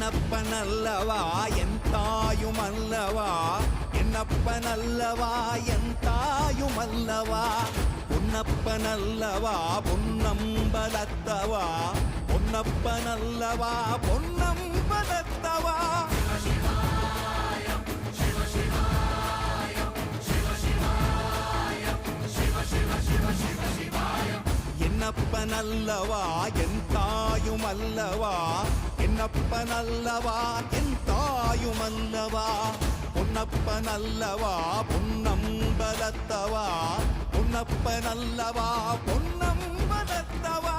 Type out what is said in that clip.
என்னப்பனல்லவா என் தாயுமல்லவா, என்னப்பனல்லவா என் தாயுமல்லவா, பொன்னப்பனல்லவா பொன்னம்பலத்தவா, பொன்னப்பனல்லவா பொன்னம்பலத்தவா. என்னப்பனல்லவா என் தாயுமல்லவா, என்னப்பனல்லவா என் தாயுமல்லவா, பொன்னப்பனல்லவா பொன்னம்பலத்தவா, பொன்னப்பனல்லவா பொன்னம்பலத்தவா.